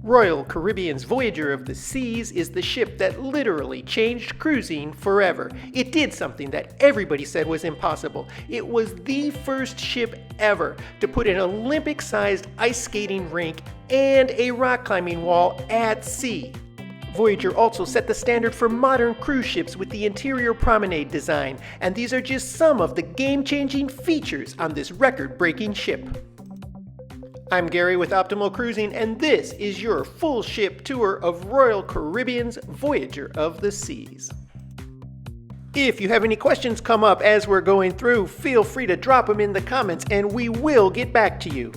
Royal Caribbean's Voyager of the Seas is the ship that literally changed cruising forever. It did something that everybody said was impossible. It was the first ship ever to put an Olympic-sized ice skating rink and a rock climbing wall at sea. Voyager also set the standard for modern cruise ships with the interior promenade design, and these are just some of the game-changing features on this record-breaking ship. I'm Gary with Optimal Cruising, and this is your full ship tour of Royal Caribbean's Voyager of the Seas. If you have any questions come up as we're going through, feel free to drop them in the comments and we will get back to you.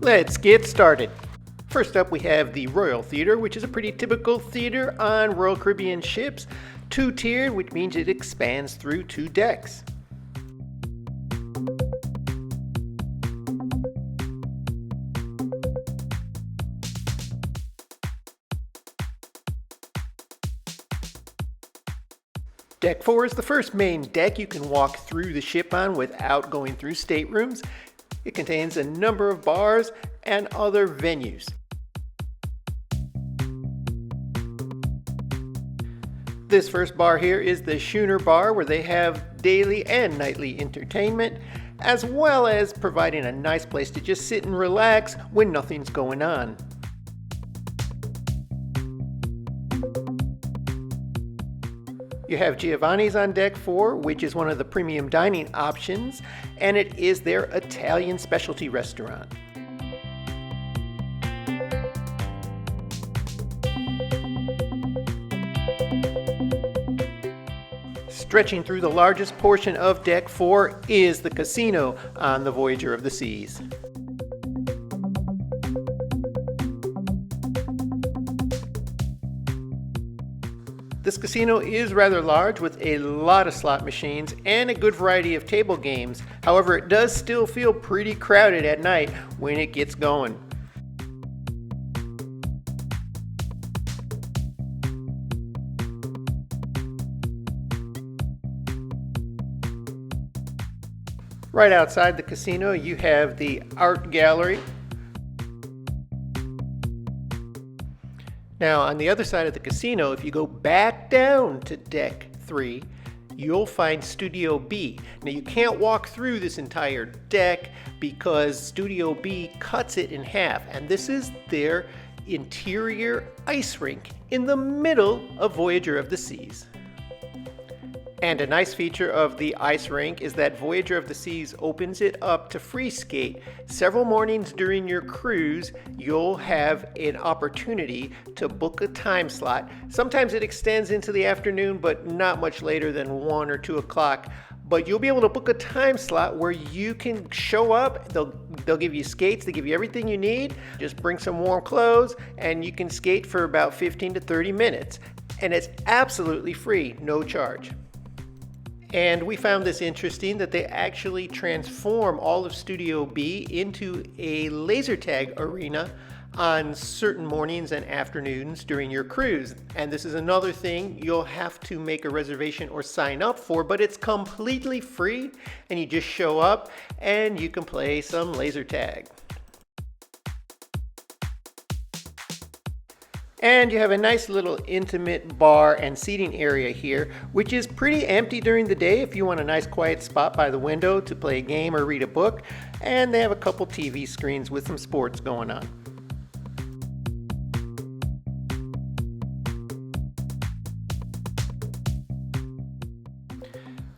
Let's get started. First up, we have the Royal Theater, which is a pretty typical theater on Royal Caribbean ships. Two-tiered, which means it expands through 2 decks. Deck 4 is the first main deck you can walk through the ship on without going through staterooms. It contains a number of bars and other venues. This first bar here is the Schooner Bar, where they have daily and nightly entertainment, as well as providing a nice place to just sit and relax when nothing's going on. You have Giovanni's on deck 4, which is one of the premium dining options, and it is their Italian specialty restaurant. Stretching through the largest portion of deck 4 is the casino on the Voyager of the Seas. This casino is rather large with a lot of slot machines and a good variety of table games. However, it does still feel pretty crowded at night when it gets going. Right outside the casino, you have the art gallery. Now, on the other side of the casino, if you go back down to deck 3, you'll find Studio B. Now, you can't walk through this entire deck because Studio B cuts it in half, and this is their interior ice rink in the middle of Voyager of the Seas. And a nice feature of the ice rink is that Voyager of the Seas opens it up to free skate. Several mornings during your cruise, you'll have an opportunity to book a time slot. Sometimes it extends into the afternoon, but not much later than 1 or 2 o'clock. But you'll be able to book a time slot where you can show up. They'll give you skates, they give you everything you need. Just bring some warm clothes and you can skate for about 15 to 30 minutes. And it's absolutely free, no charge. And we found this interesting that they actually transform all of Studio B into a laser tag arena on certain mornings and afternoons during your cruise. And this is another thing you'll have to make a reservation or sign up for, but it's completely free and you just show up and you can play some laser tag. And you have a nice little intimate bar and seating area here, which is pretty empty during the day if you want a nice quiet spot by the window to play a game or read a book. And they have a couple TV screens with some sports going on.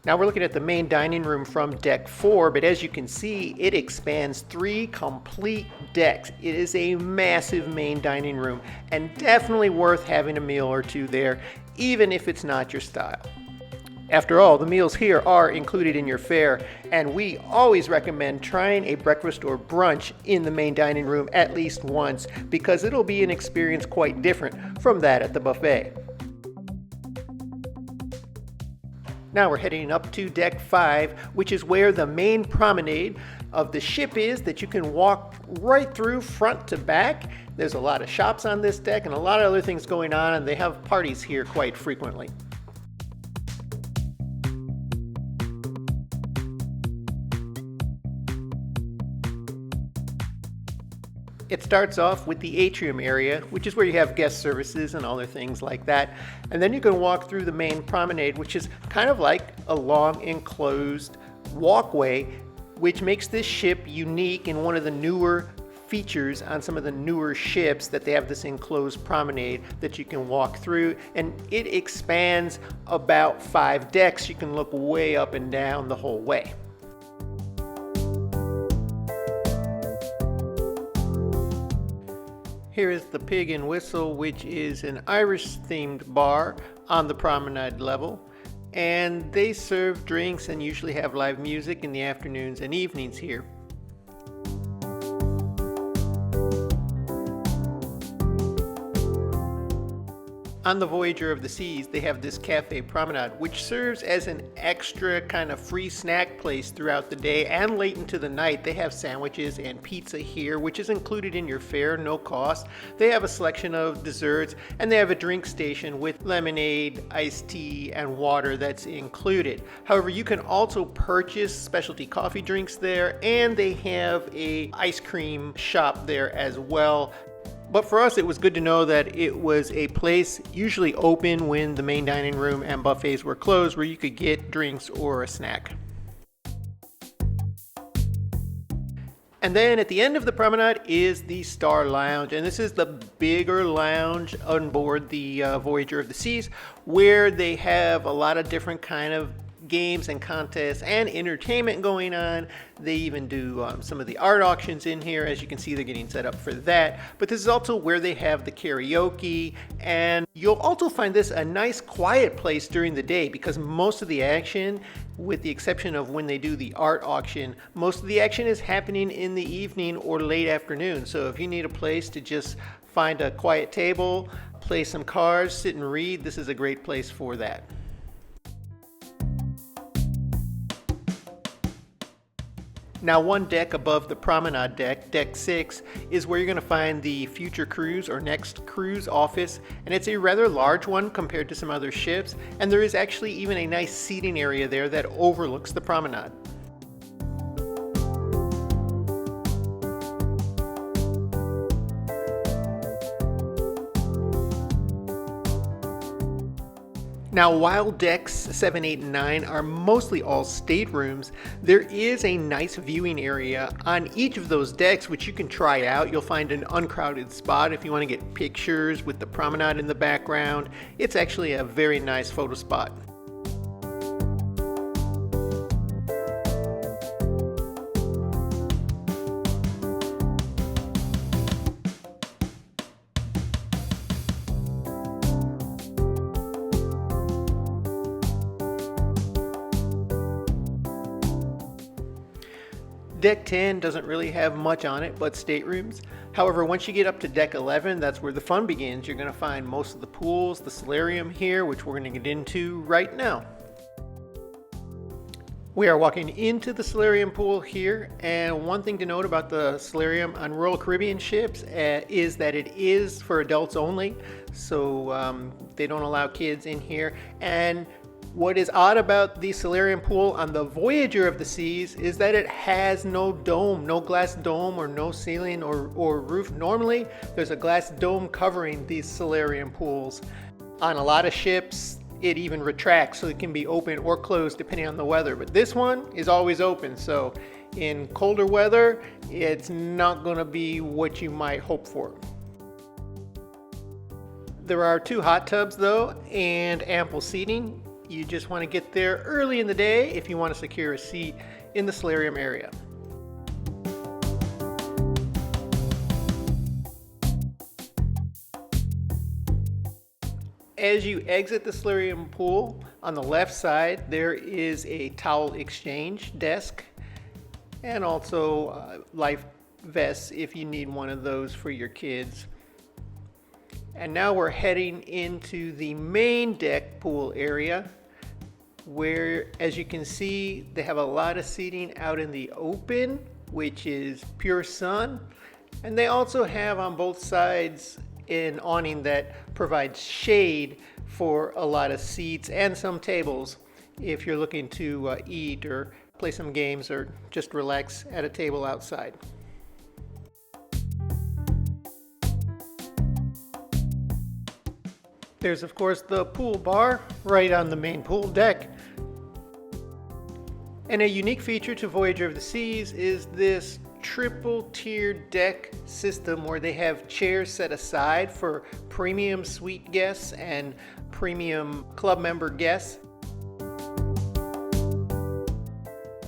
Now we're looking at the main dining room from deck 4, but as you can see, it expands 3 complete decks. It is a massive main dining room and definitely worth having a meal or 2 there, even if it's not your style. After all, the meals here are included in your fare, and we always recommend trying a breakfast or brunch in the main dining room at least once, because it'll be an experience quite different from that at the buffet. Now we're heading up to deck 5, which is where the main promenade of the ship is that you can walk right through front to back. There's a lot of shops on this deck and a lot of other things going on, and they have parties here quite frequently. It starts off with the atrium area, which is where you have guest services and other things like that. And then you can walk through the main promenade, which is kind of like a long enclosed walkway, which makes this ship unique and one of the newer features on some of the newer ships that they have this enclosed promenade that you can walk through, and it expands about 5 decks. You can look way up and down the whole way. Here is the Pig and Whistle, which is an Irish themed bar on the promenade level, and they serve drinks and usually have live music in the afternoons and evenings here. On the Voyager of the Seas, they have this Cafe Promenade, which serves as an extra kind of free snack place throughout the day and late into the night. They have sandwiches and pizza here, which is included in your fare, no cost. They have a selection of desserts, and they have a drink station with lemonade, iced tea, and water that's included. However, you can also purchase specialty coffee drinks there, and they have a ice cream shop there as well. But for us, it was good to know that it was a place usually open when the main dining room and buffets were closed, where you could get drinks or a snack. And then at the end of the promenade is the Star Lounge, and this is the bigger lounge on board the Voyager of the Seas, where they have a lot of different kind of games and contests and entertainment going on. They even do some of the art auctions in here. As you can see, they're getting set up for that. But this is also where they have the karaoke, and you'll also find this a nice quiet place during the day, because most of the action, with the exception of when they do the art auction, most of the action is happening in the evening or late afternoon. So if you need a place to just find a quiet table, play some cards, sit and read, this is a great place for that. Now, one deck above the promenade deck, deck 6, is where you're going to find the future cruise or next cruise office, and it's a rather large one compared to some other ships, and there is actually even a nice seating area there that overlooks the promenade. Now, while decks 7, 8, and 9 are mostly all staterooms, there is a nice viewing area on each of those decks which you can try out. You'll find an uncrowded spot if you want to get pictures with the promenade in the background. It's actually a very nice photo spot. Deck 10 doesn't really have much on it but staterooms. However, once you get up to deck 11, that's where the fun begins. You're going to find most of the pools, the solarium here, which we're going to get into right now. We are walking into the solarium pool here, and one thing to note about the solarium on Royal Caribbean ships is that it is for adults only, so they don't allow kids in here. And what is odd about the solarium pool on the Voyager of the Seas is that it has no dome, no glass dome or no ceiling or roof. Normally, there's a glass dome covering these solarium pools. On a lot of ships, it even retracts so it can be open or closed depending on the weather. But this one is always open, so in colder weather, it's not going to be what you might hope for. There are 2 hot tubs though, and ample seating. You just want to get there early in the day if you want to secure a seat in the solarium area. As you exit the solarium pool, on the left side there is a towel exchange desk, and also life vests if you need one of those for your kids. And now we're heading into the main deck pool area, where, as you can see, they have a lot of seating out in the open, which is pure sun. And they also have on both sides an awning that provides shade for a lot of seats and some tables if you're looking to eat or play some games or just relax at a table outside. There's of course the pool bar right on the main pool deck. And a unique feature to Voyager of the Seas is this triple tiered deck system where they have chairs set aside for premium suite guests and premium club member guests.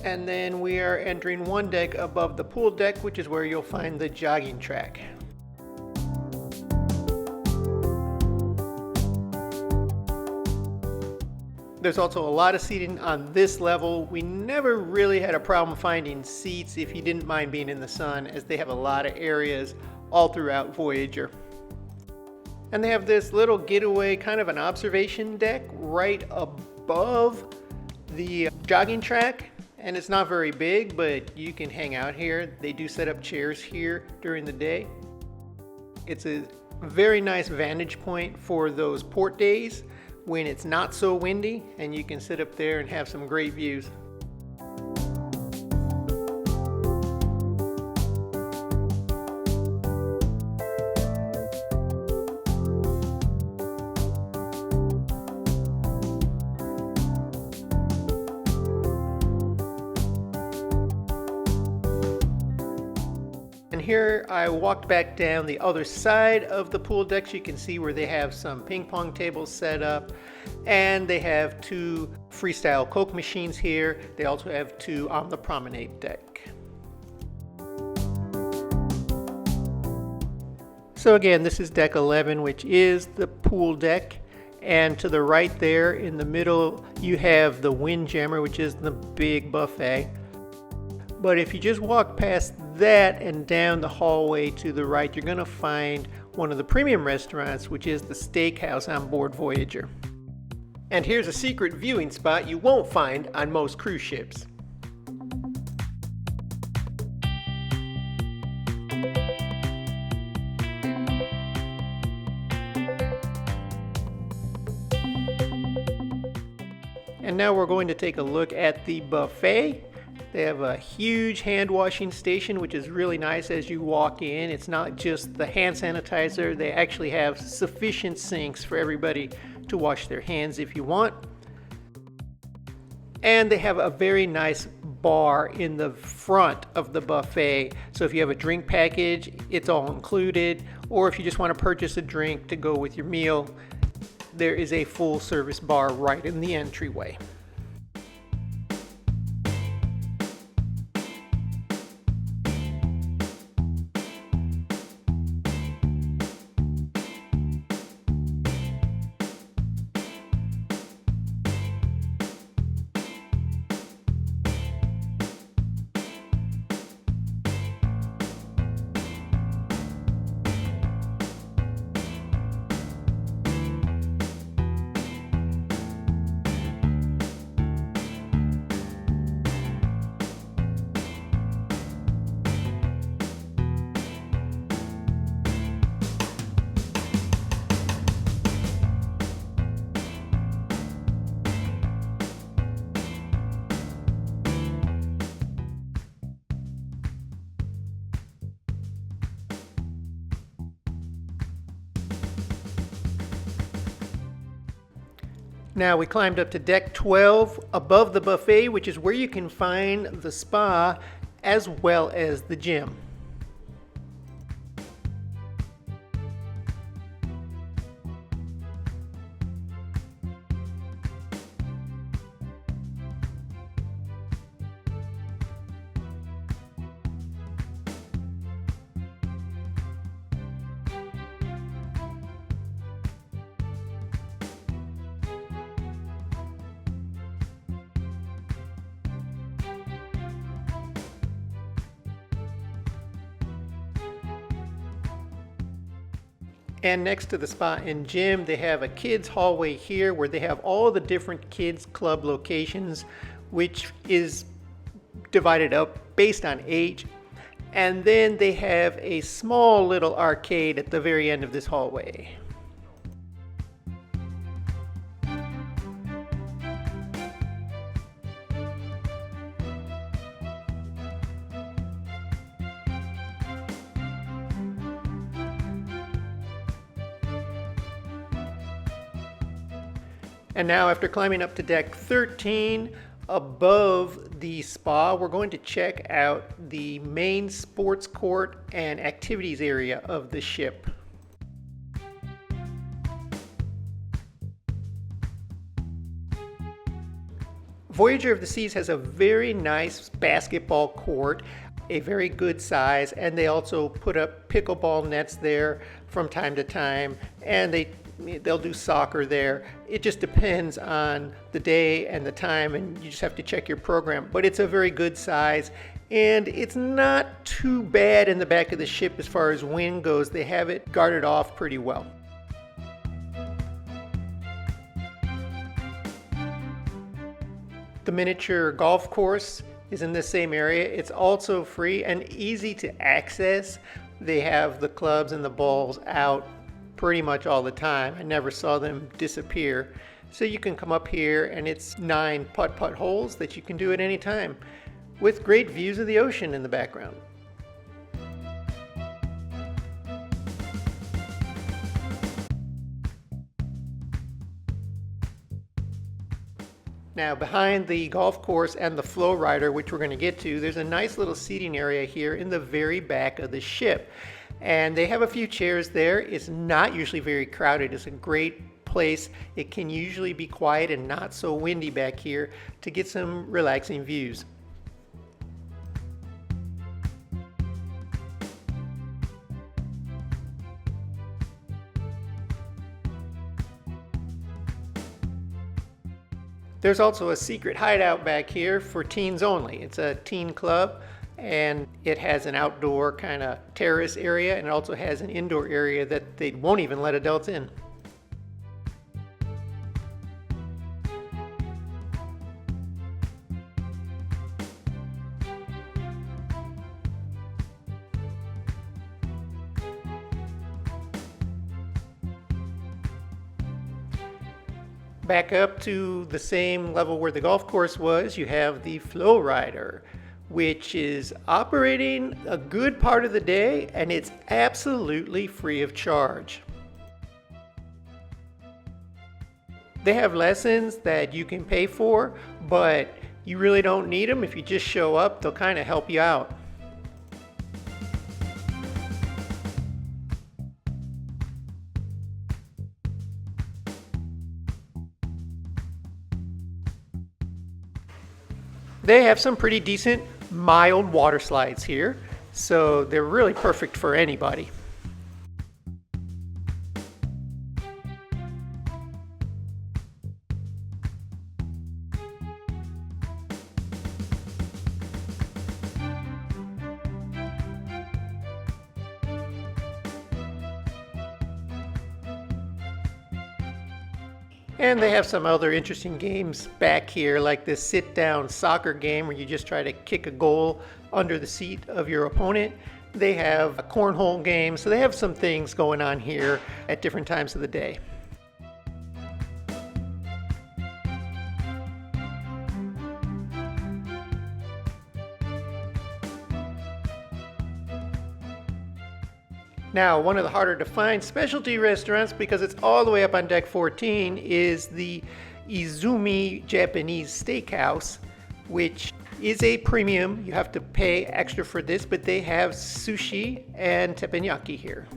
And then we are entering one deck above the pool deck, which is where you'll find the jogging track. There's also a lot of seating on this level. We never really had a problem finding seats if you didn't mind being in the sun, as they have a lot of areas all throughout Voyager. And they have this little getaway, kind of an observation deck right above the jogging track. And it's not very big, but you can hang out here. They do set up chairs here during the day. It's a very nice vantage point for those port days when it's not so windy, and you can sit up there and have some great views. And here I walked back down the other side of the pool deck. So you can see where they have some ping pong tables set up, and they have 2 freestyle Coke machines here. They also have 2 on the promenade deck. So again, this is deck 11, which is the pool deck. And to the right there in the middle, you have the Windjammer, which is the big buffet. But if you just walk past that and down the hallway to the right, you're going to find one of the premium restaurants, which is the steakhouse on board Voyager. And here's a secret viewing spot you won't find on most cruise ships. And now we're going to take a look at the buffet. They have a huge hand washing station, which is really nice as you walk in. It's not just the hand sanitizer. They actually have sufficient sinks for everybody to wash their hands if you want. And they have a very nice bar in the front of the buffet. So if you have a drink package, it's all included. Or if you just want to purchase a drink to go with your meal, there is a full service bar right in the entryway. Now we climbed up to deck 12 above the buffet, which is where you can find the spa as well as the gym. And next to the spa and gym, they have a kids hallway here where they have all the different kids club locations, which is divided up based on age. And then they have a small little arcade at the very end of this hallway. And now after climbing up to deck 13, above the spa, we're going to check out the main sports court and activities area of the ship. Voyager of the Seas has a very nice basketball court, a very good size, and they also put up pickleball nets there from time to time, and they'll do soccer there. It just depends on the day and the time, and you just have to check your program. But it's a very good size, and it's not too bad in the back of the ship as far as wind goes. They have it guarded off pretty well. The miniature golf course is in the same area. It's also free and easy to access. They have the clubs and the balls out pretty much all the time. I never saw them disappear. So you can come up here, and it's 9 putt-putt holes that you can do at any time with great views of the ocean in the background. Now behind the golf course and the FlowRider, which we're going to get to, there's a nice little seating area here in the very back of the ship. And they have a few chairs there. It's not usually very crowded. It's a great place. It can usually be quiet and not so windy back here to get some relaxing views. There's also a secret hideout back here for teens only. It's a teen club, and it has an outdoor kind of terrace area, and it also has an indoor area that they won't even let adults in. Back up to the same level where the golf course was, you have the FlowRider, which is operating a good part of the day, and it's absolutely free of charge. They have lessons that you can pay for, but you really don't need them. If you just show up, they'll kind of help you out. They have some pretty decent mild water slides here, so they're really perfect for anybody. And they have some other interesting games back here, like this sit-down soccer game where you just try to kick a goal under the seat of your opponent. They have a cornhole game, so they have some things going on here at different times of the day. Now, one of the harder to find specialty restaurants, because it's all the way up on deck 14, is the Izumi Japanese Steakhouse, which is a premium. You have to pay extra for this, but they have sushi and teppanyaki here.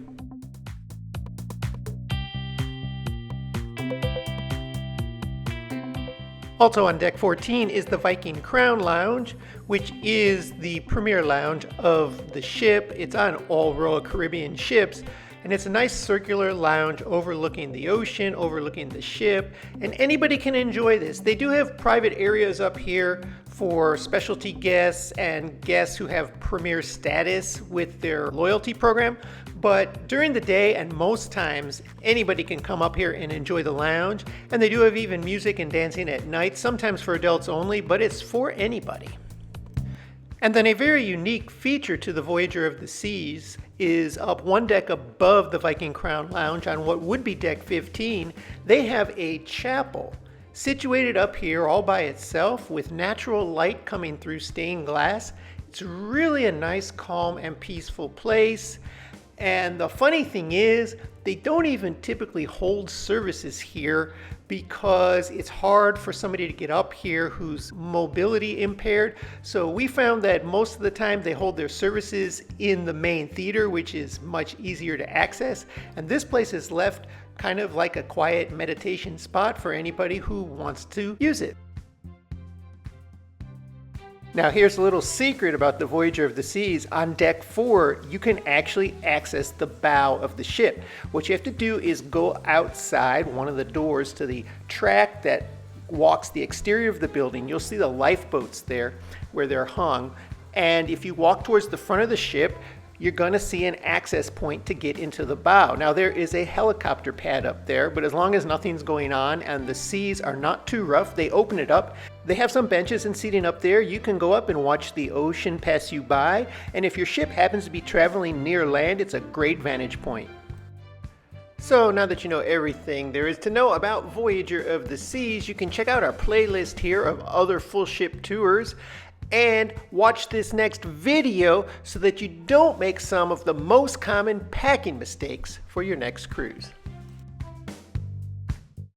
Also on deck 14 is the Viking Crown Lounge, which is the premier lounge of the ship. It's on all Royal Caribbean ships, and it's a nice circular lounge overlooking the ocean, overlooking the ship, and anybody can enjoy this. They do have private areas up here for specialty guests and guests who have premier status with their loyalty program. But during the day and most times, anybody can come up here and enjoy the lounge. And they do have even music and dancing at night, sometimes for adults only, but it's for anybody. And then a very unique feature to the Voyager of the Seas is up one deck above the Viking Crown Lounge on what would be deck 15, they have a chapel situated up here all by itself with natural light coming through stained glass. It's really a nice, calm, and peaceful place. And the funny thing is, they don't even typically hold services here because it's hard for somebody to get up here who's mobility impaired. So we found that most of the time they hold their services in the main theater, which is much easier to access. And this place is left kind of like a quiet meditation spot for anybody who wants to use it. Now here's a little secret about the Voyager of the Seas. On deck 4, you can actually access the bow of the ship. What you have to do is go outside one of the doors to the track that walks the exterior of the building. You'll see the lifeboats there where they're hung. And if you walk towards the front of the ship, you're going to see an access point to get into the bow. Now there is a helicopter pad up there, but as long as nothing's going on and the seas are not too rough, they open it up. They have some benches and seating up there. You can go up and watch the ocean pass you by. And if your ship happens to be traveling near land, it's a great vantage point. So now that you know everything there is to know about Voyager of the Seas, you can check out our playlist here of other full ship tours and watch this next video so that you don't make some of the most common packing mistakes for your next cruise.